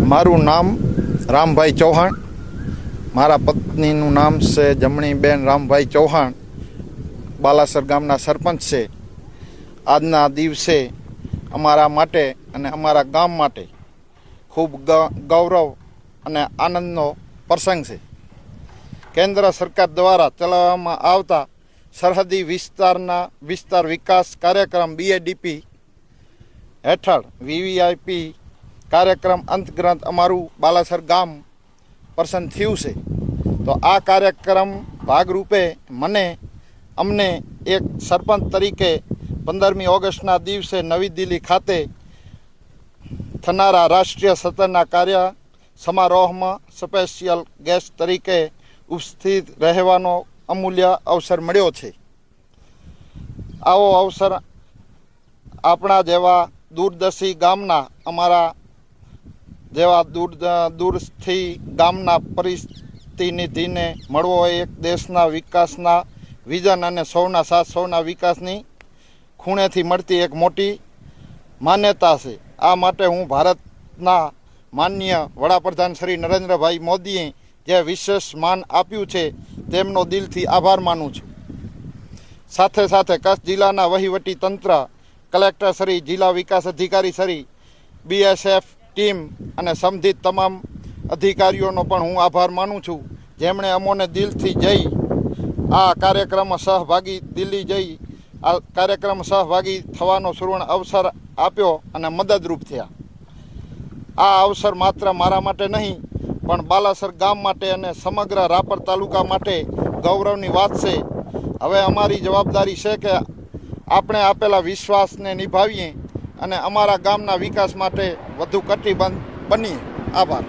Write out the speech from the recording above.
મારું નામ રામભાઈ ચૌહાણ, મારા પત્નીનું નામ છે જમણીબેન રામભાઈ ચૌહાણ, બાલાસર ગામના સરપંચ છે. આજના દિવસે અમારા માટે અને અમારા ગામ માટે ખૂબ ગૌરવ અને આનંદનો પ્રસંગ છે. કેન્દ્ર સરકાર દ્વારા ચલાવવામાં આવતા સરહદી વિસ્તાર વિકાસ કાર્યક્રમ BADP હેઠળ VVIP કાર્યક્રમ અંતર્ગત અમારું બાલાસર ગામ પસંદ થયું છે. તો આ કાર્યક્રમ ભાગરૂપે અમને એક સરપંચ તરીકે 15મી ઓગસ્ટના દિવસે નવી દિલ્હી ખાતે થનારા રાષ્ટ્રીય સત્રના કાર્ય સમારોહમાં સ્પેશિયલ ગેસ્ટ તરીકે ઉપસ્થિત રહેવાનો અમૂલ્ય અવસર મળ્યો છે. આવો અવસર આપણા જેવા દૂરદર્શી ગામના અમારા જેવા દૂરથી ગામના પ્રતિનિધિને મળવો એક દેશના વિકાસના વિઝન અને સૌના સાથ સૌના વિકાસની ખૂણેથી મળતી એક મોટી માન્યતા છે. આ માટે હું ભારતના માનનીય વડાપ્રધાન શ્રી નરેન્દ્રભાઈ મોદીએ જે વિશેષ માન આપ્યું છે તેમનો દિલથી આભાર માનું છું. સાથે સાથે કચ્છ જિલ્લાના વહીવટી તંત્ર, કલેક્ટર શ્રી, જિલ્લા વિકાસ અધિકારી શ્રી, BSF ટીમ અને સંબંધિત તમામ અધિકારીઓનો પણ હું આભાર માનું છું, જેમણે અમોને દિલથી જઈ આ કાર્યક્રમમાં સહભાગી થવાનો સુવર્ણ અવસર આપ્યો અને મદદરૂપ થયા. આ અવસર માત્ર મારા માટે નહીં પણ બાલાસર ગામ માટે અને સમગ્ર રાપર તાલુકા માટે ગૌરવની વાત છે. હવે અમારી જવાબદારી છે કે આપણે આપેલા વિશ્વાસને નિભાવીએ અને અમારા ગામના વિકાસ માટે વધુ કટિબદ્ધ બનીએ. આભાર.